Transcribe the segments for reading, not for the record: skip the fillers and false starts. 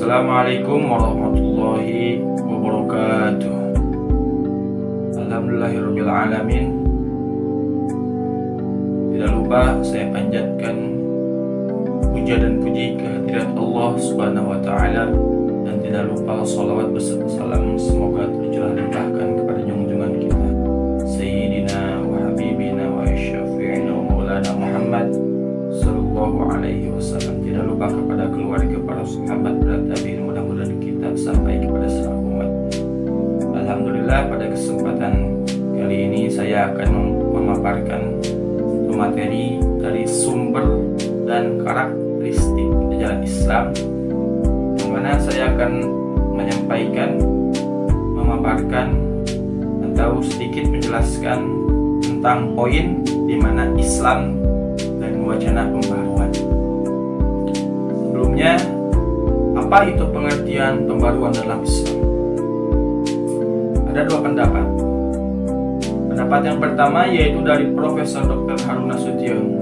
Assalamualaikum warahmatullahi wabarakatuh. Alhamdulillahirabbil alamin. Tidak lupa saya panjatkan puja dan puji kehadirat Allah Subhanahu wa taala, dan tidak lupa shalawat beserta salam semoga tercurah limpahkan kepada junjungan kita Sayyidina wa Habibina wa Syafi'ina wa Maulana Muhammad sallallahu alaihi wasallam. Tidak lupa kepada keluarga, para sahabat, para tabi'in, mudah-mudahan kita sampai kepada seluruh umat. Alhamdulillah, pada kesempatan kali ini saya akan memaparkan satu materi dari sumber dan karakteristik ajaran Islam, yang mana saya akan menyampaikan, memaparkan atau sedikit menjelaskan tentang poin di mana Islam dan wacana pembaruan. Sebelumnya, apa itu pengertian pembaruan dalam Islam? Ada dua pendapat. Pendapat yang pertama yaitu dari Profesor Dr. Harun Nasution,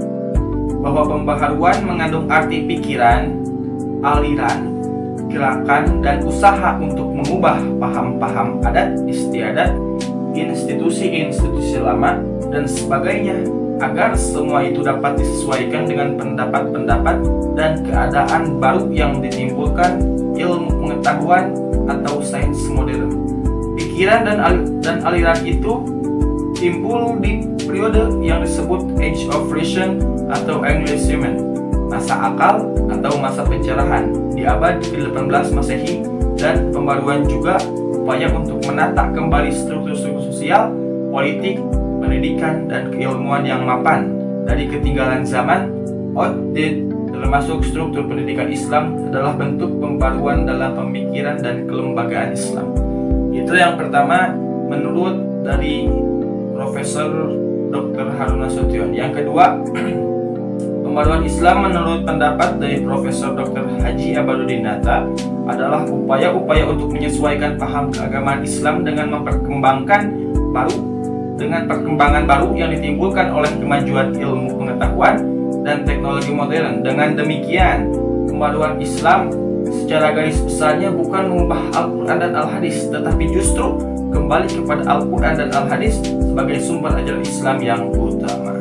bahwa pembaharuan mengandung arti pikiran, aliran, gerakan, dan usaha untuk mengubah paham-paham adat istiadat, institusi-institusi lama, dan sebagainya, agar semua itu dapat disesuaikan dengan pendapat-pendapat dan keadaan baru yang ditimbulkan ilmu pengetahuan atau sains modern. Pikiran dan aliran itu timbul di periode yang disebut Age of Reason atau Enlightenment, masa akal atau masa pencerahan di abad ke-18 Masehi, dan pembaruan juga upaya untuk menata kembali struktur-struktur sosial, politik, pendidikan, dan keilmuan yang mapan dari ketinggalan zaman. Outdated termasuk struktur pendidikan Islam adalah bentuk pembaruan dalam pemikiran dan kelembagaan Islam. Itu yang pertama menurut dari Profesor Dr. Harun Nasution. Yang kedua, pembaruan Islam menurut pendapat dari Profesor Dr. Haji Abaduddin Nata adalah upaya-upaya untuk menyesuaikan paham keagamaan Islam dengan perkembangan baru yang ditimbulkan oleh kemajuan ilmu pengetahuan dan teknologi modern. Dengan demikian, pembaruan Islam secara garis besarnya bukan mengubah Al-Quran dan Al-Hadis, tetapi justru kembali kepada Al-Quran dan Al-Hadis sebagai sumber ajaran Islam yang utama.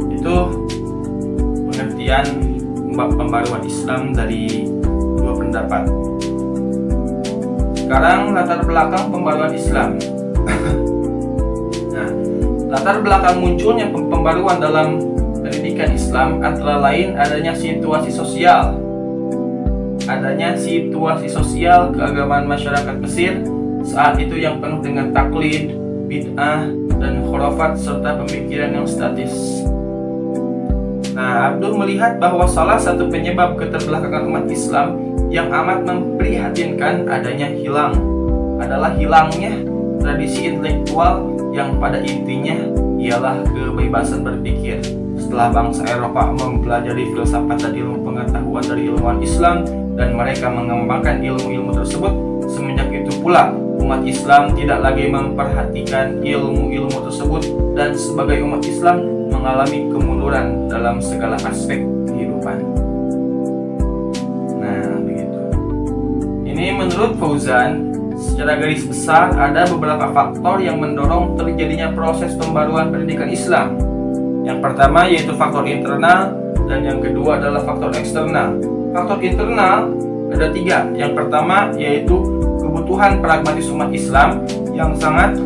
Itu pengertian pembaruan Islam dari dua pendapat. Sekarang latar belakang pembaruan Islam. Nah, latar belakang munculnya pembaruan dalam pendidikan Islam antara lain adanya situasi sosial keagamaan masyarakat Mesir saat itu yang penuh dengan taklid, bid'ah, dan khurafat serta pemikiran yang statis. Nah, Abdul melihat bahwa salah satu penyebab keterbelakangan umat Islam yang amat memprihatinkan adalah hilangnya tradisi intelektual yang pada intinya ialah kebebasan berpikir. Setelah bangsa Eropa mempelajari filsafat dan ilmu pengetahuan dari ilmuwan Islam dan mereka mengembangkan ilmu-ilmu tersebut, semenjak itu pula umat Islam tidak lagi memperhatikan ilmu-ilmu tersebut, dan sebagai umat Islam mengalami kemunduran dalam segala aspek kehidupan. Nah, begitu. Ini menurut Fauzan, secara garis besar ada beberapa faktor yang mendorong terjadinya proses pembaruan pendidikan Islam. Yang pertama yaitu faktor internal, dan yang kedua adalah faktor eksternal. Faktor internal ada tiga. Yang pertama yaitu kebutuhan pragmatis umat Islam yang sangat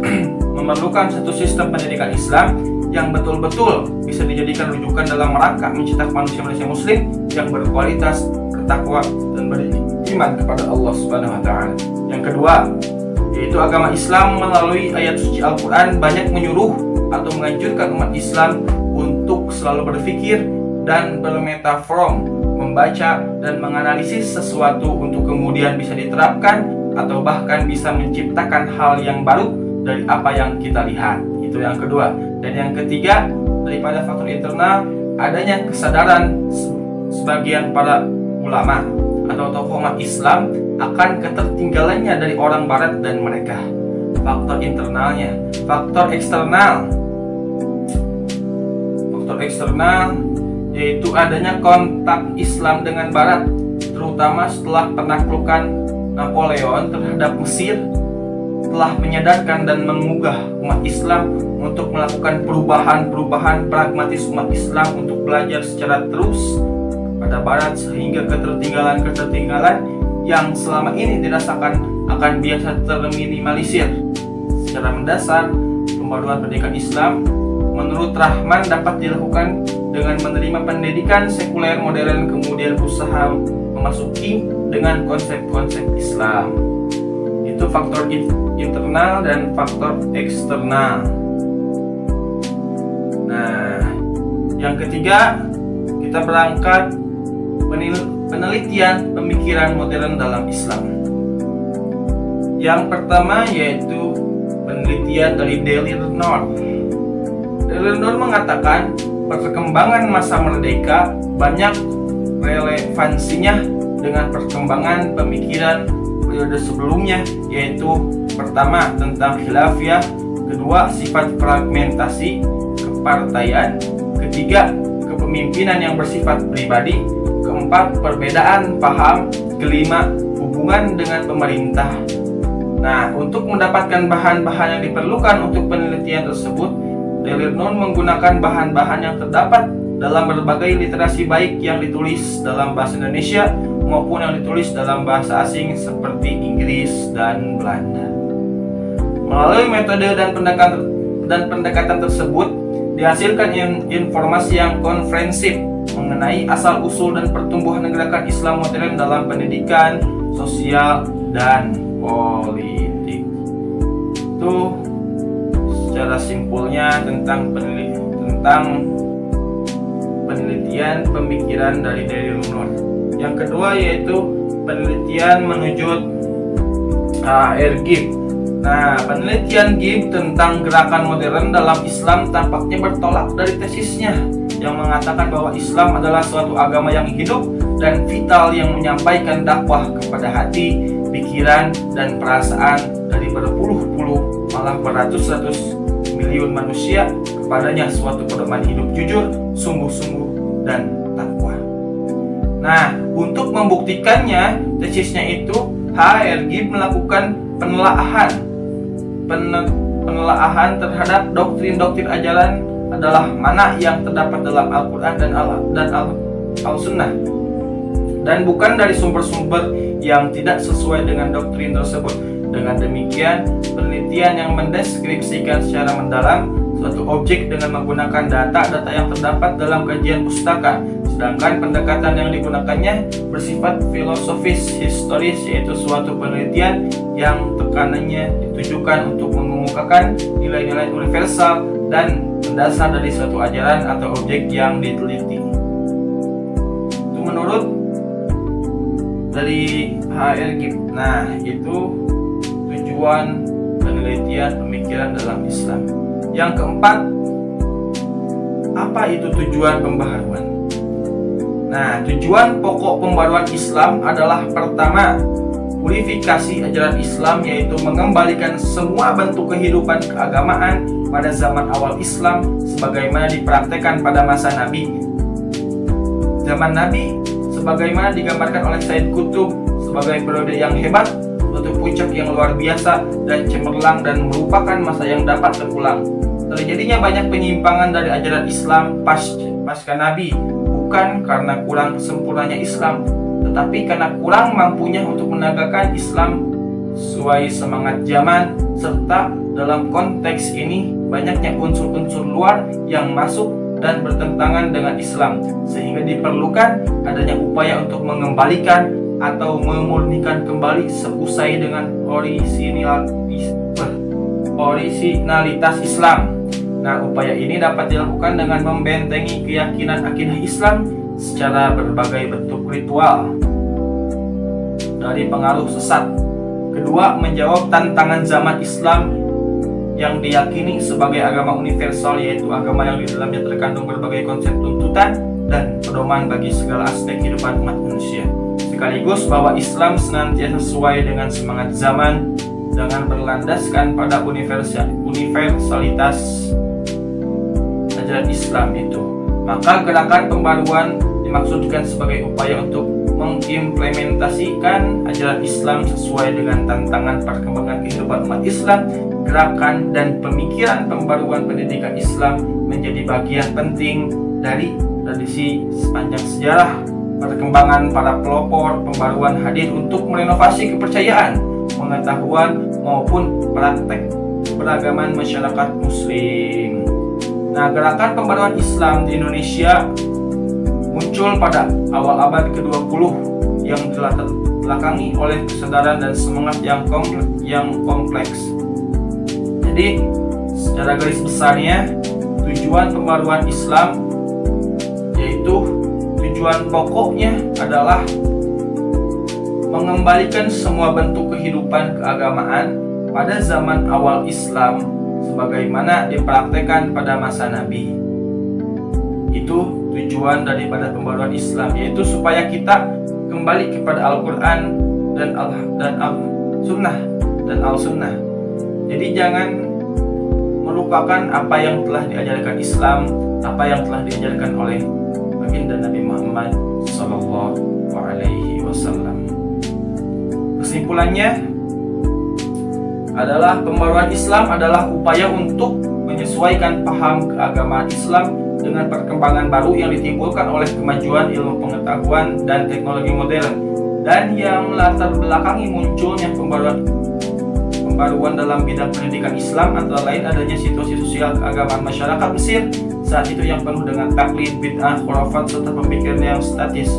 memerlukan satu sistem pendidikan Islam yang betul-betul bisa dijadikan rujukan dalam rangka mencetak manusia-manusia muslim yang berkualitas, bertakwa, dan beriman kepada Allah Subhanahu wa taala. Yang kedua yaitu agama Islam melalui ayat suci Al-Quran banyak menyuruh atau menganjurkan umat Islam untuk selalu berpikir dan bermetafor, membaca dan menganalisis sesuatu untuk kemudian bisa diterapkan atau bahkan bisa menciptakan hal yang baru dari apa yang kita lihat. Itu yang kedua. Dan yang ketiga, daripada faktor internal, adanya kesadaran sebagian para ulama atau tokoh umat Islam akan ketertinggalannya dari orang barat dan mereka. Faktor internalnya. Faktor eksternal yaitu adanya kontak Islam dengan barat terutama setelah penaklukan Napoleon terhadap Mesir, telah menyadarkan dan mengugah umat Islam untuk melakukan perubahan pragmatis umat Islam untuk belajar secara terus pada Barat, sehingga ketertinggalan yang selama ini dirasakan akan biasa terminimalisir. Secara mendasar, pembaruan pendidikan Islam menurut Rahman dapat dilakukan dengan menerima pendidikan sekuler modern, kemudian berusaha memasuki dengan konsep-konsep Islam. Itu faktor internal dan faktor eksternal. Nah, yang ketiga, kita berangkat penelitian pemikiran modern dalam Islam. Yang pertama yaitu penelitian dari Daily North. Daily North mengatakan perkembangan masa merdeka banyak relevansinya dengan perkembangan pemikiran periode sebelumnya, yaitu pertama tentang khilafiyah, kedua sifat fragmentasi kepartaian, ketiga kepemimpinan yang bersifat pribadi, keempat perbedaan paham, kelima hubungan dengan pemerintah. Nah, untuk mendapatkan bahan-bahan yang diperlukan untuk penelitian tersebut, Delirnon menggunakan bahan-bahan yang terdapat dalam berbagai literasi, baik yang ditulis dalam bahasa Indonesia maupun yang ditulis dalam bahasa asing seperti Inggris dan Belanda. Melalui metode dan pendekatan tersebut dihasilkan informasi yang komprehensif mengenai asal-usul dan pertumbuhan gerakan Islam modern dalam pendidikan, sosial, dan politik. Itu secara simpulnya tentang penelitian pemikiran dari Delirnon. Yang kedua yaitu penelitian menurut R. Gibb. Nah, penelitian Gibb tentang gerakan modern dalam Islam tampaknya bertolak dari tesisnya yang mengatakan bahwa Islam adalah suatu agama yang hidup dan vital yang menyampaikan dakwah kepada hati, pikiran, dan perasaan dari berpuluh-puluh malah beratus-ratus miliun manusia kepadanya suatu pedoman hidup jujur, sungguh-sungguh, dan takwa. Nah, untuk membuktikannya, tesisnya itu H.R. Gibb melakukan penelaahan terhadap doktrin-doktrin ajaran adalah mana yang terdapat dalam Al-Quran dan Al-Sunnah, dan bukan dari sumber-sumber yang tidak sesuai dengan doktrin tersebut. Dengan demikian, penelitian yang mendeskripsikan secara mendalam suatu objek dengan menggunakan data-data yang terdapat dalam kajian pustaka, sedangkan pendekatan yang digunakannya bersifat filosofis historis, yaitu suatu penelitian yang tekanannya ditujukan untuk mengemukakan nilai-nilai universal dan mendasar dari suatu ajaran atau objek yang diteliti. Itu menurut dari H.R. Gibb. Nah, itu tujuan penelitian pemikiran dalam Islam. Yang keempat, apa itu tujuan pembaharuan? Nah, tujuan pokok pembaruan Islam adalah pertama, purifikasi ajaran Islam, yaitu mengembalikan semua bentuk kehidupan keagamaan pada zaman awal Islam sebagaimana dipraktekkan pada masa Nabi. Zaman Nabi sebagaimana digambarkan oleh Said Qutb sebagai periode yang hebat, suatu puncak yang luar biasa dan cemerlang, dan merupakan masa yang dapat terulang. Terjadinya banyak penyimpangan dari ajaran Islam pasca Nabi, bukan karena kurang sempurnanya Islam, tetapi karena kurang mampunya untuk menegakkan Islam sesuai semangat zaman, serta dalam konteks ini banyaknya unsur-unsur luar yang masuk dan bertentangan dengan Islam, sehingga diperlukan adanya upaya untuk mengembalikan atau memurnikan kembali seusai dengan orisinalitas Islam. Nah, upaya ini dapat dilakukan dengan membentengi keyakinan akidah Islam secara berbagai bentuk ritual dari pengaruh sesat. Kedua, menjawab tantangan zaman Islam yang diyakini sebagai agama universal, yaitu agama yang di dalamnya terkandung berbagai konsep tuntutan dan pedoman bagi segala aspek kehidupan umat manusia, sekaligus bahwa Islam senantiasa sesuai dengan semangat zaman dengan berlandaskan pada universalitas ajaran Islam itu. Maka gerakan pembaruan dimaksudkan sebagai upaya untuk mengimplementasikan ajaran Islam sesuai dengan tantangan perkembangan kehidupan umat Islam. Gerakan dan pemikiran pembaruan pendidikan Islam menjadi bagian penting dari tradisi sepanjang sejarah. Perkembangan para pelopor pembaruan hadir untuk merenovasi kepercayaan, pengetahuan maupun praktek beragaman masyarakat Muslim. Nah, gerakan pembaruan Islam di Indonesia muncul pada awal abad ke-20 yang dilatar belakangi oleh kesadaran dan semangat yang kompleks. Jadi, secara garis besarnya, tujuan pembaruan Islam yaitu tujuan pokoknya adalah mengembalikan semua bentuk kehidupan keagamaan pada zaman awal Islam sebagaimana dipraktekkan pada masa Nabi. Itu tujuan daripada pembaruan Islam, yaitu supaya kita kembali kepada Al-Quran dan Al-Sunnah. Jadi jangan melupakan apa yang telah diajarkan Islam, apa yang telah diajarkan oleh baginda Nabi Muhammad Sallallahu Alaihi Wasallam. Kesimpulannya adalah pembaruan Islam adalah upaya untuk menyesuaikan paham keagamaan Islam dengan perkembangan baru yang ditimbulkan oleh kemajuan ilmu pengetahuan dan teknologi modern, dan yang latar belakangi munculnya pembaruan dalam bidang pendidikan Islam antara lain adanya situasi sosial keagamaan masyarakat Mesir saat itu yang penuh dengan taklid, bid'ah, khurafat serta pemikiran yang statis.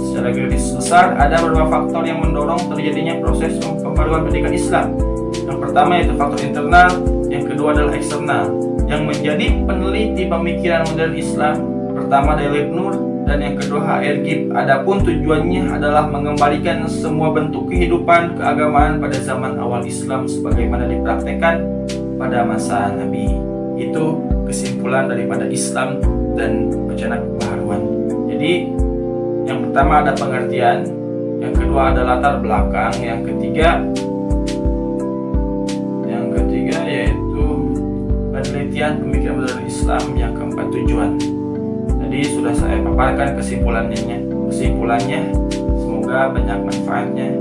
Secara garis besar ada beberapa faktor yang mendorong terjadinya proses pembaruan pendidikan Islam. Yang pertama yaitu faktor internal, yang kedua adalah eksternal. Yang menjadi peneliti pemikiran modern Islam pertama Dailid Nur dan yang kedua H.R. Gibb. Adapun tujuannya adalah mengembalikan semua bentuk kehidupan keagamaan pada zaman awal Islam sebagaimana dipraktekkan pada masa Nabi. Itu kesimpulan daripada Islam dan wacana pembaharuan. Jadi yang pertama ada pengertian, yang kedua ada latar belakang, yang ketiga yaitu penelitian pemikiran modern Islam, yang keempat tujuan. Jadi sudah saya paparkan kesimpulannya. Semoga banyak manfaatnya.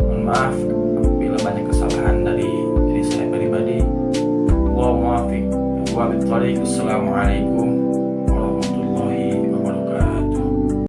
Mohon maaf